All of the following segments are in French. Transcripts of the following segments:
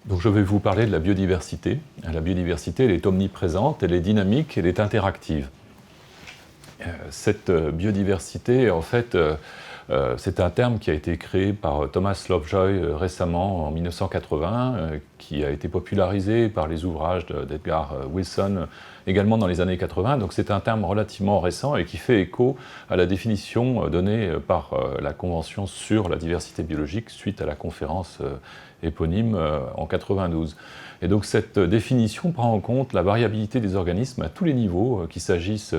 Donc je vais vous parler de la biodiversité. La biodiversité, elle est omniprésente, elle est dynamique, elle est interactive. Cette biodiversité, en fait, c'est un terme qui a été créé par Thomas Lovejoy récemment, en 1980, qui a été popularisé par les ouvrages d'Edgar Wilson également dans les années 80. Donc c'est un terme relativement récent et qui fait écho à la définition donnée par la Convention sur la diversité biologique suite à la conférence éponyme en 92. Et donc cette définition prend en compte la variabilité des organismes à tous les niveaux, qu'il s'agisse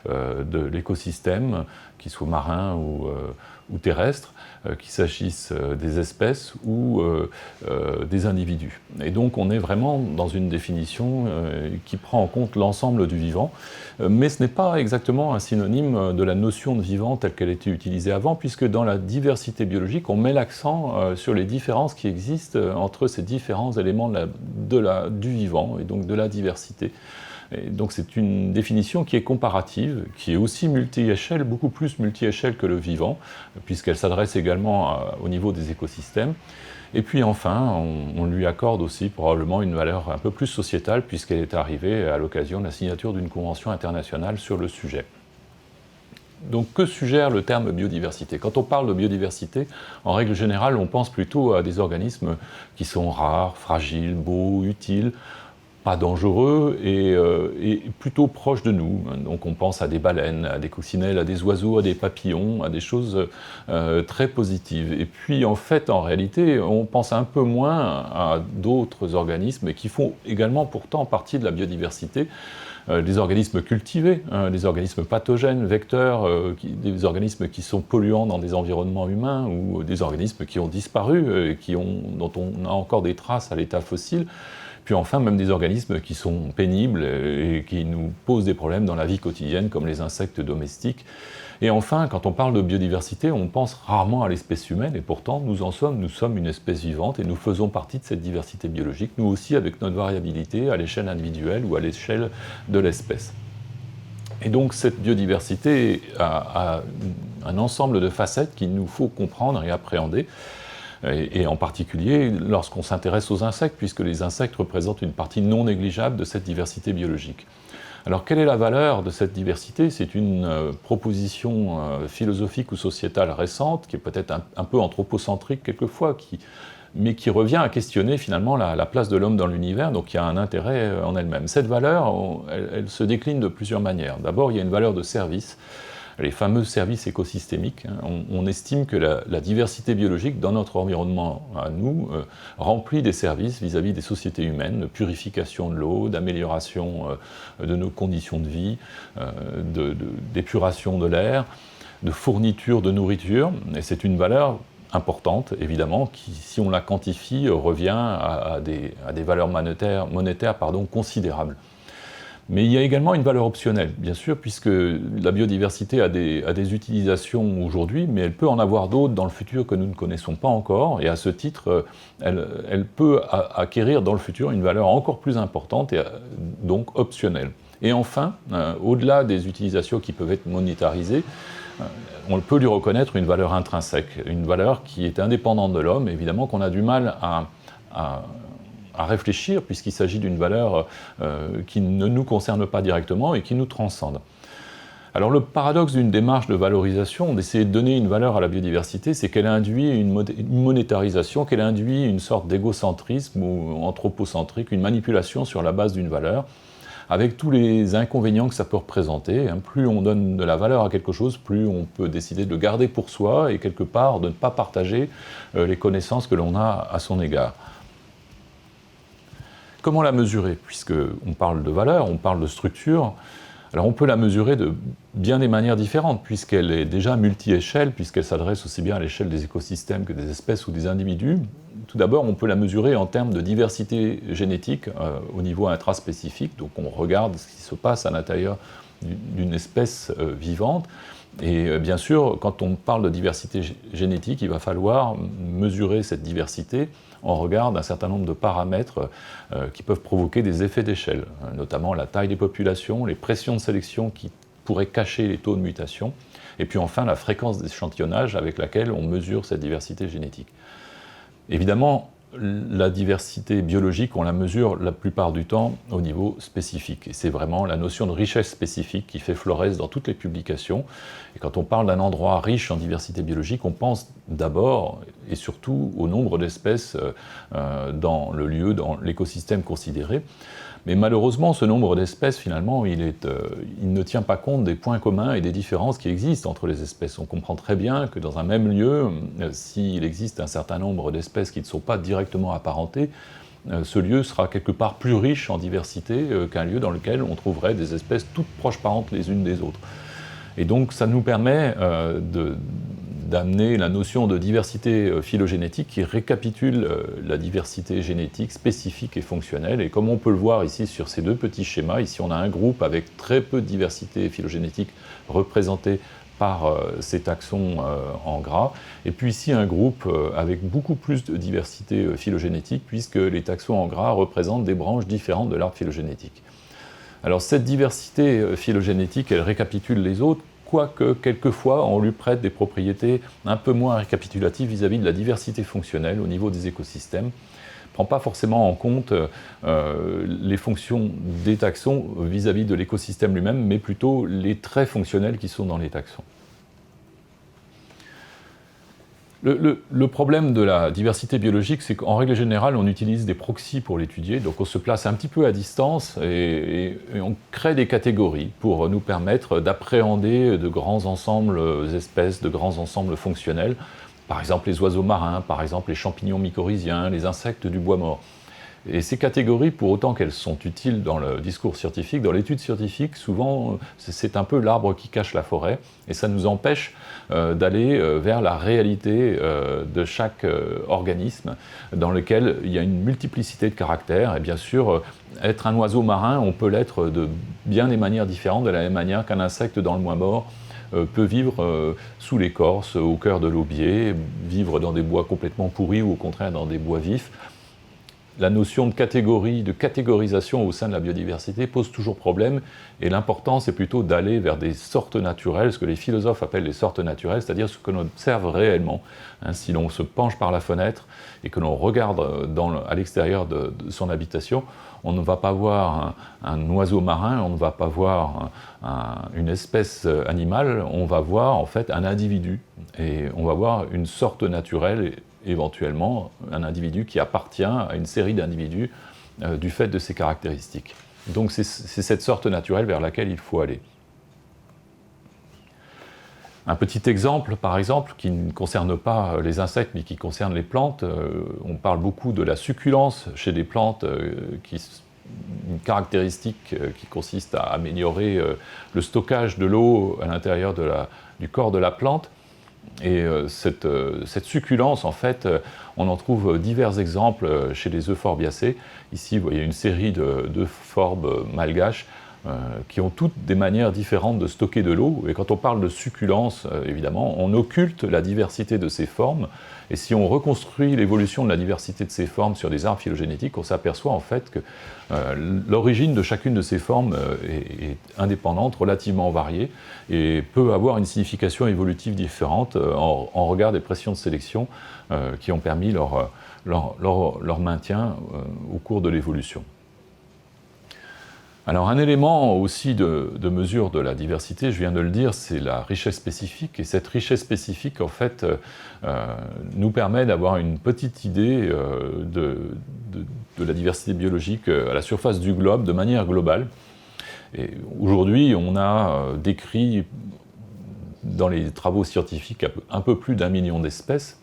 de l'écosystème, qu'il soit marin ou terrestre, qu'il s'agisse des espèces ou des individus. Et donc on est vraiment dans une définition qui prend en compte l'ensemble du vivant, mais ce n'est pas exactement un synonyme de la notion de vivant telle qu'elle était utilisée avant, puisque dans la diversité biologique, on met l'accent sur les différences qui existent entre ces différents éléments du vivant et donc de la diversité. Et donc c'est une définition qui est comparative, qui est aussi multi-échelle, beaucoup plus multi-échelle que le vivant, puisqu'elle s'adresse également au niveau des écosystèmes. Et puis enfin, on lui accorde aussi probablement une valeur un peu plus sociétale, puisqu'elle est arrivée à l'occasion de la signature d'une convention internationale sur le sujet. Donc que suggère le terme biodiversité? Quand on parle de biodiversité, en règle générale, on pense plutôt à des organismes qui sont rares, fragiles, beaux, utiles, pas dangereux et plutôt proches de nous. Donc on pense à des baleines, à des coccinelles, à des oiseaux, à des papillons, à des choses très positives. Et puis en fait, en réalité, on pense un peu moins à d'autres organismes qui font également pourtant partie de la biodiversité. Des organismes cultivés, des organismes pathogènes, vecteurs, des organismes qui sont polluants dans des environnements humains ou des organismes qui ont disparu, dont on a encore des traces à l'état fossile. Puis enfin, même des organismes qui sont pénibles et qui nous posent des problèmes dans la vie quotidienne, comme les insectes domestiques. Et enfin, quand on parle de biodiversité, on pense rarement à l'espèce humaine, et pourtant nous sommes une espèce vivante, et nous faisons partie de cette diversité biologique, nous aussi avec notre variabilité à l'échelle individuelle ou à l'échelle de l'espèce. Et donc cette biodiversité a un ensemble de facettes qu'il nous faut comprendre et appréhender, et en particulier lorsqu'on s'intéresse aux insectes, puisque les insectes représentent une partie non négligeable de cette diversité biologique. Alors quelle est la valeur de cette diversité? C'est une proposition philosophique ou sociétale récente, qui est peut-être un peu anthropocentrique quelquefois, mais qui revient à questionner finalement la place de l'homme dans l'univers, donc qui a un intérêt en elle-même. Cette valeur, elle se décline de plusieurs manières. D'abord, il y a une valeur de service, les fameux services écosystémiques. On estime que la diversité biologique dans notre environnement à nous remplit des services vis-à-vis des sociétés humaines, de purification de l'eau, d'amélioration de nos conditions de vie, d'épuration de l'air, de fourniture de nourriture. Et c'est une valeur importante, évidemment, qui, si on la quantifie, revient à des valeurs monétaires considérables. Mais il y a également une valeur optionnelle, bien sûr, puisque la biodiversité a des utilisations aujourd'hui, mais elle peut en avoir d'autres dans le futur que nous ne connaissons pas encore, et à ce titre, elle peut acquérir dans le futur une valeur encore plus importante et donc optionnelle. Et enfin, au-delà des utilisations qui peuvent être monétarisées, on peut lui reconnaître une valeur intrinsèque, une valeur qui est indépendante de l'homme, évidemment qu'on a du mal à réfléchir, puisqu'il s'agit d'une valeur qui ne nous concerne pas directement et qui nous transcende. Alors le paradoxe d'une démarche de valorisation, d'essayer de donner une valeur à la biodiversité, c'est qu'elle induit une monétarisation, qu'elle induit une sorte d'égocentrisme ou anthropocentrique, une manipulation sur la base d'une valeur, avec tous les inconvénients que ça peut représenter. Plus on donne de la valeur à quelque chose, plus on peut décider de le garder pour soi et quelque part de ne pas partager les connaissances que l'on a à son égard. Comment la mesurer? Puisqu'on parle de valeur, on parle de structure, alors on peut la mesurer de bien des manières différentes, puisqu'elle est déjà multi-échelle, puisqu'elle s'adresse aussi bien à l'échelle des écosystèmes que des espèces ou des individus. Tout d'abord, on peut la mesurer en termes de diversité génétique au niveau intraspécifique, donc on regarde ce qui se passe à l'intérieur d'une espèce vivante. Et bien sûr, quand on parle de diversité génétique, il va falloir mesurer cette diversité en regard d'un certain nombre de paramètres qui peuvent provoquer des effets d'échelle, notamment la taille des populations, les pressions de sélection qui pourraient cacher les taux de mutation, et puis enfin la fréquence d'échantillonnage avec laquelle on mesure cette diversité génétique. Évidemment, la diversité biologique, on la mesure la plupart du temps au niveau spécifique. Et c'est vraiment la notion de richesse spécifique qui fait florès dans toutes les publications. Et quand on parle d'un endroit riche en diversité biologique, on pense d'abord et surtout au nombre d'espèces dans le lieu, dans l'écosystème considéré. Mais malheureusement, ce nombre d'espèces, finalement, il ne tient pas compte des points communs et des différences qui existent entre les espèces. On comprend très bien que dans un même lieu, s'il existe un certain nombre d'espèces qui ne sont pas directement apparentées, ce lieu sera quelque part plus riche en diversité qu'un lieu dans lequel on trouverait des espèces toutes proches parentes les unes des autres. Et donc ça nous permet d'amener la notion de diversité phylogénétique qui récapitule la diversité génétique spécifique et fonctionnelle. Et comme on peut le voir ici sur ces deux petits schémas, ici on a un groupe avec très peu de diversité phylogénétique représenté par ces taxons en gras, et puis ici un groupe avec beaucoup plus de diversité phylogénétique puisque les taxons en gras représentent des branches différentes de l'arbre phylogénétique. Alors cette diversité phylogénétique, elle récapitule les autres, quoique quelquefois on lui prête des propriétés un peu moins récapitulatives vis-à-vis de la diversité fonctionnelle au niveau des écosystèmes. Ne prend pas forcément en compte les fonctions des taxons vis-à-vis de l'écosystème lui-même, mais plutôt les traits fonctionnels qui sont dans les taxons. Le problème de la diversité biologique, c'est qu'en règle générale, on utilise des proxys pour l'étudier, donc on se place un petit peu à distance et on crée des catégories pour nous permettre d'appréhender de grands ensembles d'espèces, de grands ensembles fonctionnels, par exemple les oiseaux marins, par exemple les champignons mycorhiziens, les insectes du bois mort. Et ces catégories, pour autant qu'elles sont utiles dans le discours scientifique, dans l'étude scientifique, souvent c'est un peu l'arbre qui cache la forêt, et ça nous empêche d'aller vers la réalité de chaque organisme, dans lequel il y a une multiplicité de caractères. Et bien sûr, être un oiseau marin, on peut l'être de bien des manières différentes, de la même manière qu'un insecte dans le bois mort peut vivre sous l'écorce, au cœur de l'aubier, vivre dans des bois complètement pourris ou au contraire dans des bois vifs. La notion de catégorie, de catégorisation au sein de la biodiversité pose toujours problème, et l'important c'est plutôt d'aller vers des sortes naturelles, ce que les philosophes appellent les sortes naturelles, c'est-à-dire ce que l'on observe réellement. Si l'on se penche par la fenêtre et que l'on regarde à l'extérieur de son habitation, on ne va pas voir un oiseau marin, on ne va pas voir une espèce animale, on va voir en fait un individu, et on va voir une sorte naturelle, éventuellement un individu qui appartient à une série d'individus du fait de ses caractéristiques. Donc c'est cette sorte naturelle vers laquelle il faut aller. Un petit exemple, par exemple, qui ne concerne pas les insectes, mais qui concerne les plantes. On parle beaucoup de la succulence chez les plantes, une caractéristique qui consiste à améliorer le stockage de l'eau à l'intérieur du corps de la plante. Et cette succulence, en fait, on en trouve divers exemples chez les euphorbiacées. Ici, vous voyez une série d'euphorbes malgaches qui ont toutes des manières différentes de stocker de l'eau. Et quand on parle de succulence, évidemment, on occulte la diversité de ces formes. Et si on reconstruit l'évolution de la diversité de ces formes sur des arbres phylogénétiques, on s'aperçoit en fait que l'origine de chacune de ces formes est indépendante, relativement variée, et peut avoir une signification évolutive différente en regard des pressions de sélection qui ont permis leur maintien au cours de l'évolution. Alors un élément aussi de mesure de la diversité, je viens de le dire, c'est la richesse spécifique. Et cette richesse spécifique, en fait, nous permet d'avoir une petite idée de la diversité biologique à la surface du globe, de manière globale. Et aujourd'hui, on a décrit dans les travaux scientifiques un peu plus d'1 million d'espèces.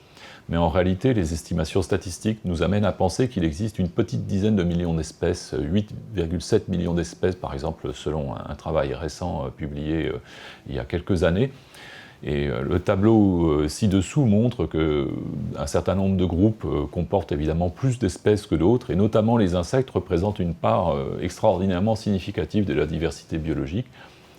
Mais en réalité, les estimations statistiques nous amènent à penser qu'il existe une petite dizaine de millions d'espèces, 8,7 millions d'espèces par exemple, selon un travail récent publié il y a quelques années. Et le tableau ci-dessous montre qu'un certain nombre de groupes comportent évidemment plus d'espèces que d'autres, et notamment les insectes représentent une part extraordinairement significative de la diversité biologique.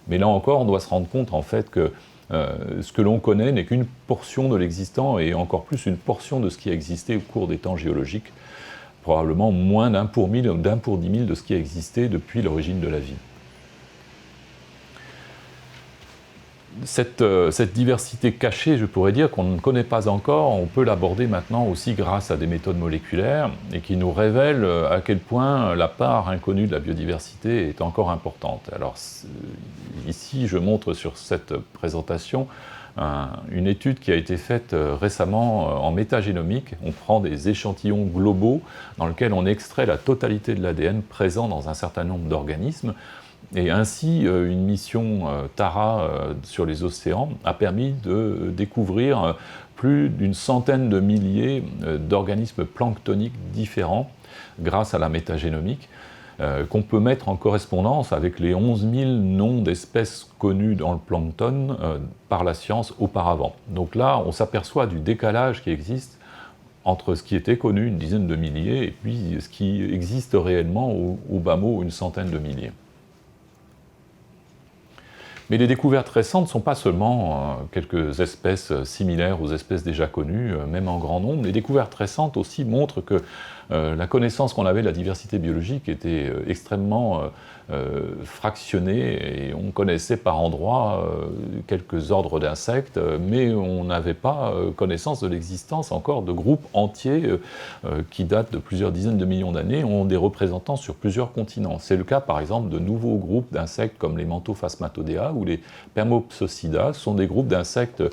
Mais là encore, on doit se rendre compte en fait que ce que l'on connaît n'est qu'une portion de l'existant, et encore plus une portion de ce qui a existé au cours des temps géologiques, probablement moins d'1 pour 1000 ou d'1 pour 10 000 de ce qui a existé depuis l'origine de la vie. cette diversité cachée, je pourrais dire, qu'on ne connaît pas encore, on peut l'aborder maintenant aussi grâce à des méthodes moléculaires et qui nous révèlent à quel point la part inconnue de la biodiversité est encore importante. Alors ici, je montre sur cette présentation une étude qui a été faite récemment en métagénomique. On prend des échantillons globaux dans lesquels on extrait la totalité de l'ADN présent dans un certain nombre d'organismes. Et ainsi, une mission Tara sur les océans a permis de découvrir plus d'une centaine de milliers d'organismes planctoniques différents grâce à la métagénomique, qu'on peut mettre en correspondance avec les 11 000 noms d'espèces connues dans le plancton par la science auparavant. Donc là, on s'aperçoit du décalage qui existe entre ce qui était connu, une dizaine de milliers, et puis ce qui existe réellement au bas mot, une centaine de milliers. Mais les découvertes récentes ne sont pas seulement quelques espèces similaires aux espèces déjà connues, même en grand nombre. Les découvertes récentes aussi montrent que la connaissance qu'on avait de la diversité biologique était extrêmement fractionnée et on connaissait par endroits quelques ordres d'insectes, mais on n'avait pas connaissance de l'existence encore de groupes entiers qui datent de plusieurs dizaines de millions d'années, ont des représentants sur plusieurs continents. C'est le cas par exemple de nouveaux groupes d'insectes comme les Mantophasmatodea ou les Permopsocida, sont des groupes d'insectes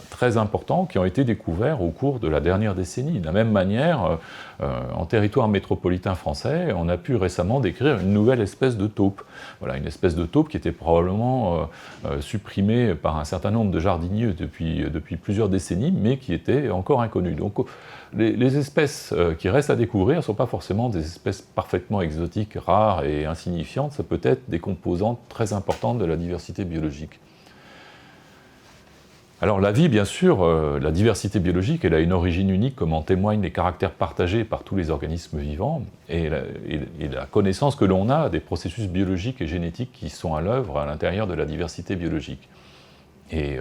très importants qui ont été découverts au cours de la dernière décennie. De la même manière, en territoire métropolitain français, on a pu récemment décrire une nouvelle espèce de taupe. Voilà, une espèce de taupe qui était probablement supprimée par un certain nombre de jardiniers depuis plusieurs décennies, mais qui était encore inconnue. Donc les espèces qui restent à découvrir ne sont pas forcément des espèces parfaitement exotiques, rares et insignifiantes, ça peut être des composantes très importantes de la diversité biologique. Alors la vie, bien sûr, la diversité biologique, elle a une origine unique, comme en témoignent les caractères partagés par tous les organismes vivants, et la connaissance que l'on a des processus biologiques et génétiques qui sont à l'œuvre à l'intérieur de la diversité biologique. Et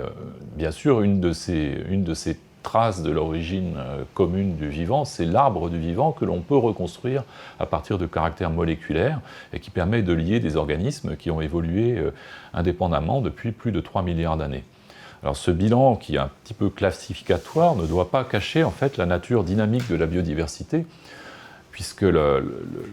bien sûr, une de ces traces de l'origine commune du vivant, c'est l'arbre du vivant que l'on peut reconstruire à partir de caractères moléculaires et qui permet de lier des organismes qui ont évolué indépendamment depuis plus de 3 milliards d'années. Alors ce bilan, qui est un petit peu classificatoire, ne doit pas cacher en fait la nature dynamique de la biodiversité, puisque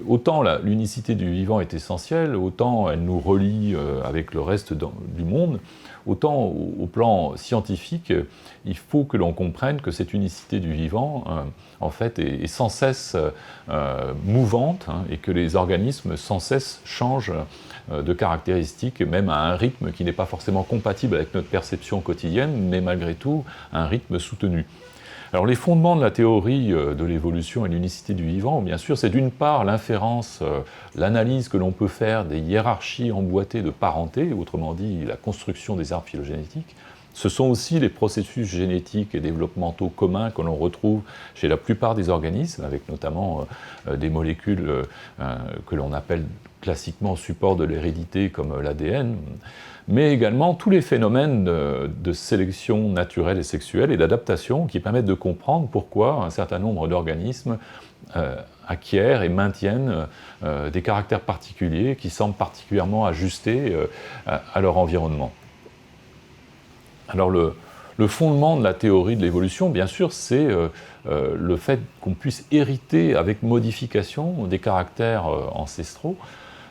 autant l'unicité du vivant est essentielle, autant elle nous relie avec le reste du monde, autant au plan scientifique, il faut que l'on comprenne que cette unicité du vivant, en fait, est sans cesse mouvante, et que les organismes sans cesse changent de caractéristiques, même à un rythme qui n'est pas forcément compatible avec notre perception quotidienne, mais malgré tout un rythme soutenu. Alors les fondements de la théorie de l'évolution et de l'unicité du vivant, bien sûr, c'est d'une part l'inférence, l'analyse que l'on peut faire des hiérarchies emboîtées de parenté, autrement dit la construction des arbres phylogénétiques. Ce sont aussi les processus génétiques et développementaux communs que l'on retrouve chez la plupart des organismes, avec notamment des molécules que l'on appelle classiquement support de l'hérédité comme l'ADN, mais également tous les phénomènes de sélection naturelle et sexuelle et d'adaptation qui permettent de comprendre pourquoi un certain nombre d'organismes acquièrent et maintiennent des caractères particuliers qui semblent particulièrement ajustés à leur environnement. Alors le fondement de la théorie de l'évolution, bien sûr, c'est le fait qu'on puisse hériter avec modification des caractères ancestraux,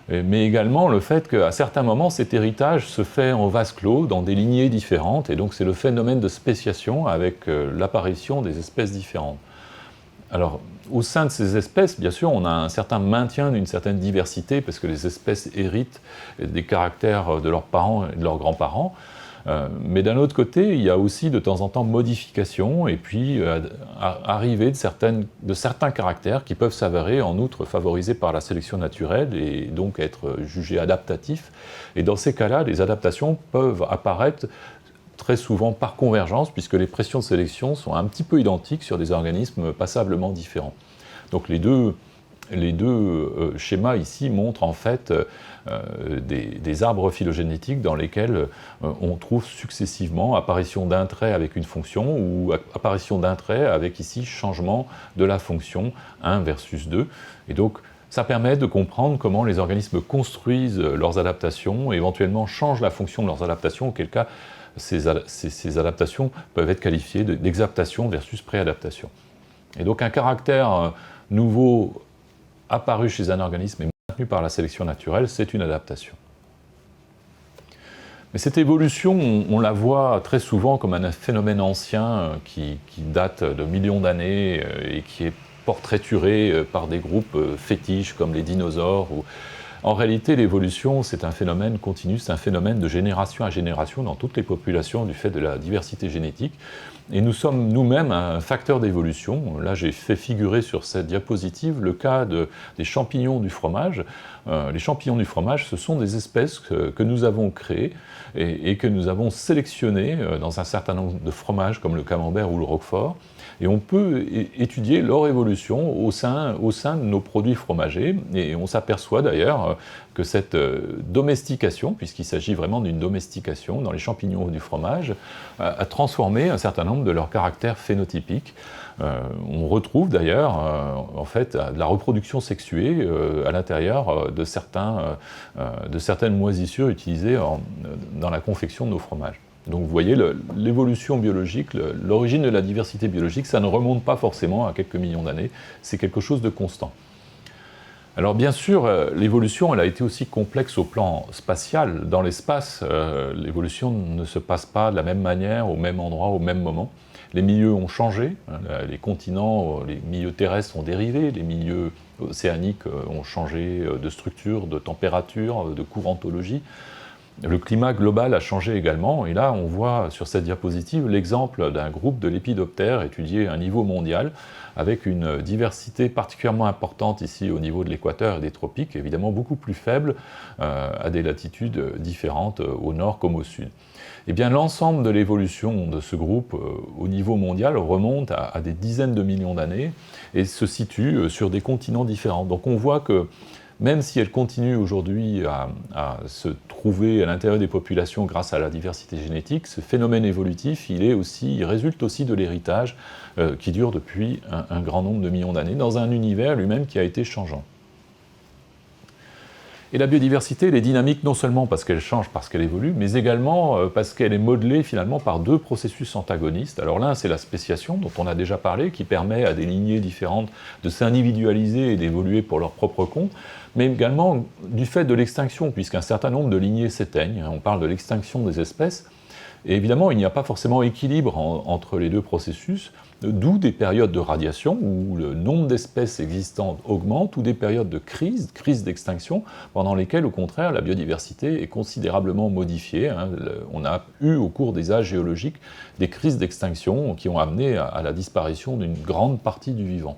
mais également le fait qu'à certains moments, cet héritage se fait en vase clos, dans des lignées différentes, et donc c'est le phénomène de spéciation avec l'apparition des espèces différentes. Alors, au sein de ces espèces, bien sûr, on a un certain maintien d'une certaine diversité, parce que les espèces héritent des caractères de leurs parents et de leurs grands-parents, mais d'un autre côté, il y a aussi de temps en temps modification et puis arrivée de certains caractères qui peuvent s'avérer en outre favorisés par la sélection naturelle et donc être jugés adaptatifs. Et dans ces cas-là, les adaptations peuvent apparaître très souvent par convergence puisque les pressions de sélection sont un petit peu identiques sur des organismes passablement différents. Donc les deux schémas ici montrent en fait des arbres phylogénétiques dans lesquels on trouve successivement apparition d'un trait avec une fonction ou apparition d'un trait avec ici changement de la fonction 1 versus 2. Et donc Ça permet de comprendre comment les organismes construisent leurs adaptations et éventuellement changent la fonction de leurs adaptations, auquel cas ces adaptations peuvent être qualifiées d'exaptation versus préadaptation. Et donc un caractère nouveau apparu chez un organisme et maintenu par la sélection naturelle, c'est une adaptation. Mais cette évolution, on la voit très souvent comme un phénomène ancien qui date de millions d'années et qui est portraituré par des groupes fétiches comme les dinosaures. En réalité, l'évolution, c'est un phénomène continu, c'est un phénomène de génération à génération dans toutes les populations du fait de la diversité génétique. Et nous sommes nous-mêmes un facteur d'évolution. Là, j'ai fait figurer sur cette diapositive le cas des champignons du fromage. Les champignons du fromage, ce sont des espèces que nous avons créées et que nous avons sélectionnées dans un certain nombre de fromages comme le camembert ou le roquefort. Et on peut étudier leur évolution au sein de nos produits fromagers. Et on s'aperçoit d'ailleurs que cette domestication, puisqu'il s'agit vraiment d'une domestication dans les champignons du fromage, a transformé un certain nombre de leurs caractères phénotypiques. On retrouve d'ailleurs en fait de la reproduction sexuée à l'intérieur de certaines moisissures utilisées dans la confection de nos fromages. Donc vous voyez, l'évolution biologique, l'origine de la diversité biologique, ça ne remonte pas forcément à quelques millions d'années, c'est quelque chose de constant. Alors bien sûr, l'évolution, elle a été aussi complexe au plan spatial. Dans l'espace, l'évolution ne se passe pas de la même manière, au même endroit, au même moment. Les milieux ont changé, les continents, les milieux terrestres ont dérivé, les milieux océaniques ont changé de structure, de température, de courantologie. Le climat global a changé également, et là on voit sur cette diapositive l'exemple d'un groupe de lépidoptères étudié à un niveau mondial, avec une diversité particulièrement importante ici au niveau de l'équateur et des tropiques, évidemment beaucoup plus faible à des latitudes différentes au nord comme au sud. Eh bien l'ensemble de l'évolution de ce groupe au niveau mondial remonte à des dizaines de millions d'années et se situe sur des continents différents. Donc on voit que même si elle continue aujourd'hui à se trouver à l'intérieur des populations grâce à la diversité génétique, ce phénomène évolutif, il résulte aussi de l'héritage qui dure depuis un grand nombre de millions d'années, dans un univers lui-même qui a été changeant. Et la biodiversité, elle est dynamique non seulement parce qu'elle change, parce qu'elle évolue, mais également parce qu'elle est modelée finalement par deux processus antagonistes. Alors l'un, c'est la spéciation, dont on a déjà parlé, qui permet à des lignées différentes de s'individualiser et d'évoluer pour leur propre compte, mais également du fait de l'extinction, puisqu'un certain nombre de lignées s'éteignent. On parle de l'extinction des espèces. Et évidemment, il n'y a pas forcément équilibre entre les deux processus, d'où des périodes de radiation où le nombre d'espèces existantes augmente, ou des périodes de crise d'extinction, pendant lesquelles, au contraire, la biodiversité est considérablement modifiée. On a eu, au cours des âges géologiques, des crises d'extinction qui ont amené à la disparition d'une grande partie du vivant.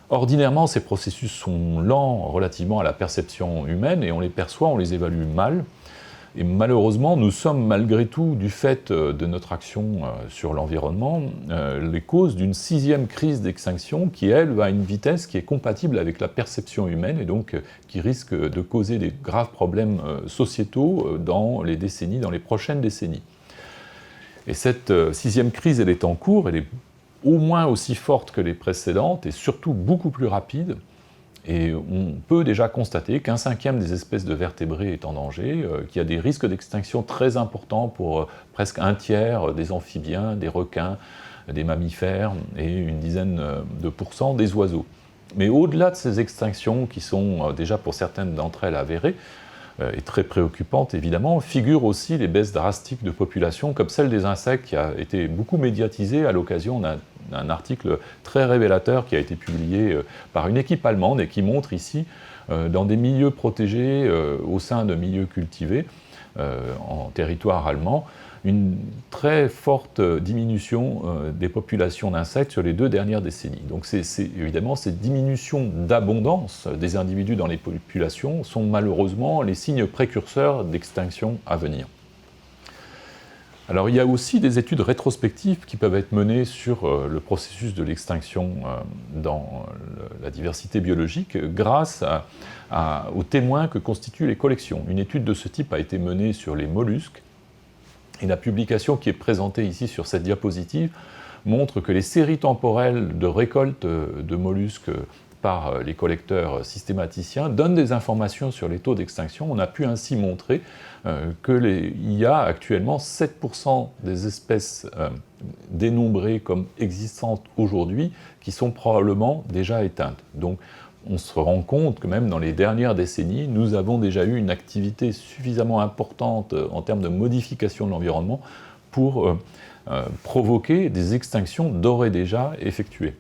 Ordinairement, ces processus sont lents relativement à la perception humaine, et on les perçoit, on les évalue mal. Et malheureusement, nous sommes malgré tout, du fait de notre action sur l'environnement, les causes d'une 6e crise d'extinction qui, elle, a une vitesse qui est compatible avec la perception humaine et donc qui risque de causer des graves problèmes sociétaux dans les prochaines décennies. Et cette 6e crise, elle est en cours, elle est au moins aussi forte que les précédentes et surtout beaucoup plus rapide. Et on peut déjà constater qu'un 5e des espèces de vertébrés est en danger, qu'il y a des risques d'extinction très importants pour presque un tiers des amphibiens, des requins, des mammifères et une dizaine de pourcents des oiseaux. Mais au-delà de ces extinctions, qui sont déjà pour certaines d'entre elles avérées, et très préoccupantes évidemment, figurent aussi les baisses drastiques de population, comme celle des insectes qui a été beaucoup médiatisée à l'occasion d'un article très révélateur qui a été publié par une équipe allemande et qui montre ici, dans des milieux protégés au sein de milieux cultivés en territoire allemand, une très forte diminution des populations d'insectes sur les 2 dernières décennies. Donc évidemment, ces diminutions d'abondance des individus dans les populations sont malheureusement les signes précurseurs d'extinction à venir. Alors il y a aussi des études rétrospectives qui peuvent être menées sur le processus de l'extinction dans la diversité biologique grâce aux témoins que constituent les collections. Une étude de ce type a été menée sur les mollusques, et la publication qui est présentée ici sur cette diapositive montre que les séries temporelles de récolte de mollusques par les collecteurs systématiciens donnent des informations sur les taux d'extinction. On a pu ainsi montrer qu'il y a actuellement 7% des espèces dénombrées comme existantes aujourd'hui qui sont probablement déjà éteintes. Donc on se rend compte que même dans les dernières décennies, nous avons déjà eu une activité suffisamment importante en termes de modification de l'environnement pour provoquer des extinctions d'ores et déjà effectuées.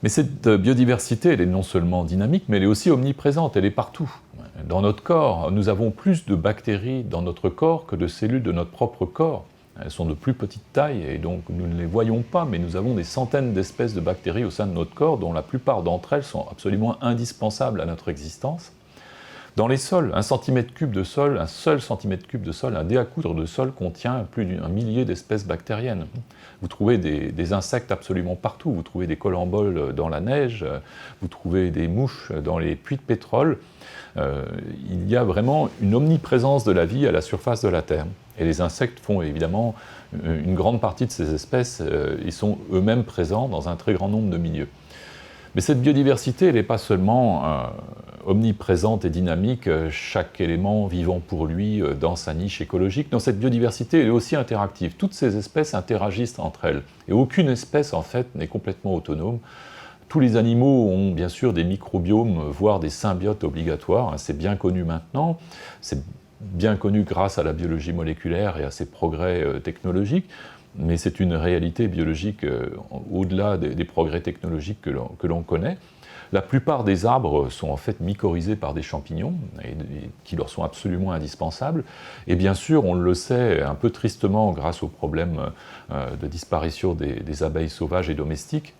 Mais cette biodiversité, elle est non seulement dynamique, mais elle est aussi omniprésente, elle est partout. Dans notre corps, nous avons plus de bactéries dans notre corps que de cellules de notre propre corps. Elles sont de plus petite taille et donc nous ne les voyons pas, mais nous avons des centaines d'espèces de bactéries au sein de notre corps, dont la plupart d'entre elles sont absolument indispensables à notre existence. Dans les sols, un seul centimètre cube de sol, un dé à coudre de sol contient plus d'un millier d'espèces bactériennes. Vous trouvez des insectes absolument partout, vous trouvez des colamboles dans la neige, vous trouvez des mouches dans les puits de pétrole. Il y a vraiment une omniprésence de la vie à la surface de la Terre. Et les insectes font évidemment une grande partie de ces espèces, ils sont eux-mêmes présents dans un très grand nombre de milieux. Mais cette biodiversité, elle n'est pas seulement omniprésente et dynamique, chaque élément vivant pour lui dans sa niche écologique. Non, cette biodiversité, elle est aussi interactive. Toutes ces espèces interagissent entre elles. Et aucune espèce, en fait, n'est complètement autonome. Tous les animaux ont bien sûr des microbiomes, voire des symbiotes obligatoires. C'est bien connu maintenant. C'est bien connu grâce à la biologie moléculaire et à ses progrès technologiques. Mais c'est une réalité biologique au-delà des progrès technologiques que l'on connaît. La plupart des arbres sont en fait mycorhizés par des champignons qui leur sont absolument indispensables. Et bien sûr, on le sait un peu tristement grâce au problème de disparition des abeilles sauvages et domestiques,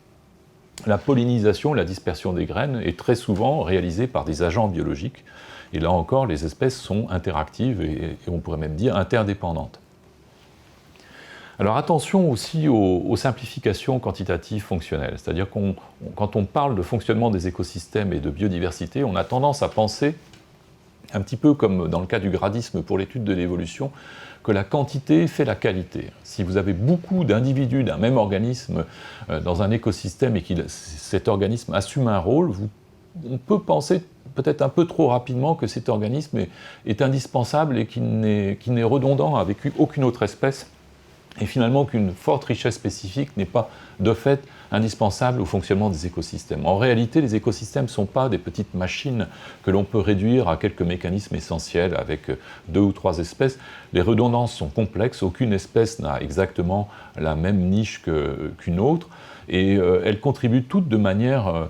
la pollinisation, la dispersion des graines est très souvent réalisée par des agents biologiques. Et là encore, les espèces sont interactives et on pourrait même dire interdépendantes. Alors attention aussi aux simplifications quantitatives fonctionnelles, c'est-à-dire quand on parle de fonctionnement des écosystèmes et de biodiversité, on a tendance à penser, un petit peu comme dans le cas du gradisme pour l'étude de l'évolution, que la quantité fait la qualité. Si vous avez beaucoup d'individus d'un même organisme dans un écosystème et que cet organisme assume un rôle, on peut penser peut-être un peu trop rapidement que cet organisme est indispensable et qu'il n'est redondant avec aucune autre espèce, et finalement qu'une forte richesse spécifique n'est pas de fait indispensable au fonctionnement des écosystèmes. En réalité, les écosystèmes ne sont pas des petites machines que l'on peut réduire à quelques mécanismes essentiels avec 2 ou 3 espèces. Les redondances sont complexes, aucune espèce n'a exactement la même niche qu'une autre, et elles contribuent toutes de manière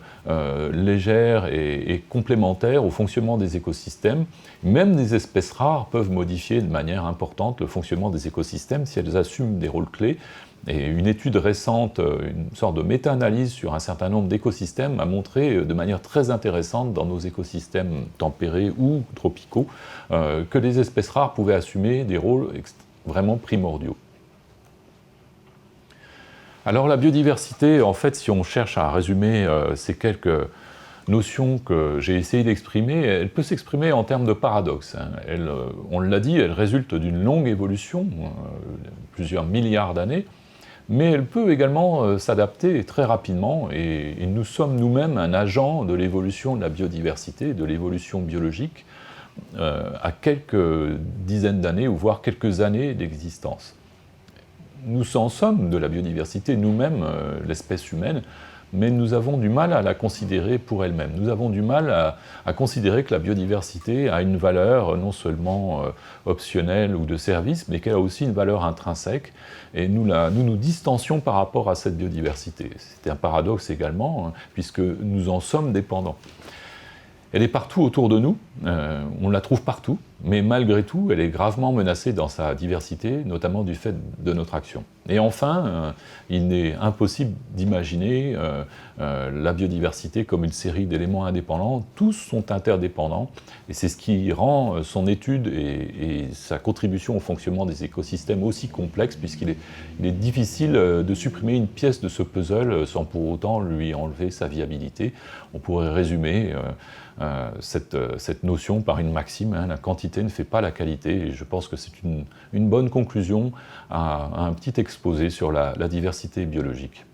légère et complémentaire au fonctionnement des écosystèmes. Même des espèces rares peuvent modifier de manière importante le fonctionnement des écosystèmes si elles assument des rôles clés. Et une étude récente, une sorte de méta-analyse sur un certain nombre d'écosystèmes a montré de manière très intéressante dans nos écosystèmes tempérés ou tropicaux que les espèces rares pouvaient assumer des rôles vraiment primordiaux. Alors la biodiversité, en fait, si on cherche à résumer ces quelques notions que j'ai essayé d'exprimer, elle peut s'exprimer en termes de paradoxes. On l'a dit, elle résulte d'une longue évolution, plusieurs milliards d'années, mais elle peut également s'adapter très rapidement, et nous sommes nous-mêmes un agent de l'évolution de la biodiversité, de l'évolution biologique, à quelques dizaines d'années, ou voire quelques années d'existence. Nous en sommes de la biodiversité, nous-mêmes, l'espèce humaine, mais nous avons du mal à la considérer pour elle-même. Nous avons du mal à considérer que la biodiversité a une valeur non seulement optionnelle ou de service, mais qu'elle a aussi une valeur intrinsèque, et nous nous distancions par rapport à cette biodiversité. C'est un paradoxe également, hein, puisque nous en sommes dépendants. Elle est partout autour de nous, on la trouve partout, mais malgré tout, elle est gravement menacée dans sa diversité, notamment du fait de notre action. Et enfin, il n'est impossible d'imaginer la biodiversité comme une série d'éléments indépendants. Tous sont interdépendants, et c'est ce qui rend son étude et sa contribution au fonctionnement des écosystèmes aussi complexe, puisqu'il est difficile de supprimer une pièce de ce puzzle sans pour autant lui enlever sa viabilité. On pourrait résumer cette notion par une maxime, hein, la quantité ne fait pas la qualité, et je pense que c'est une bonne conclusion à un petit exposé sur la diversité biologique.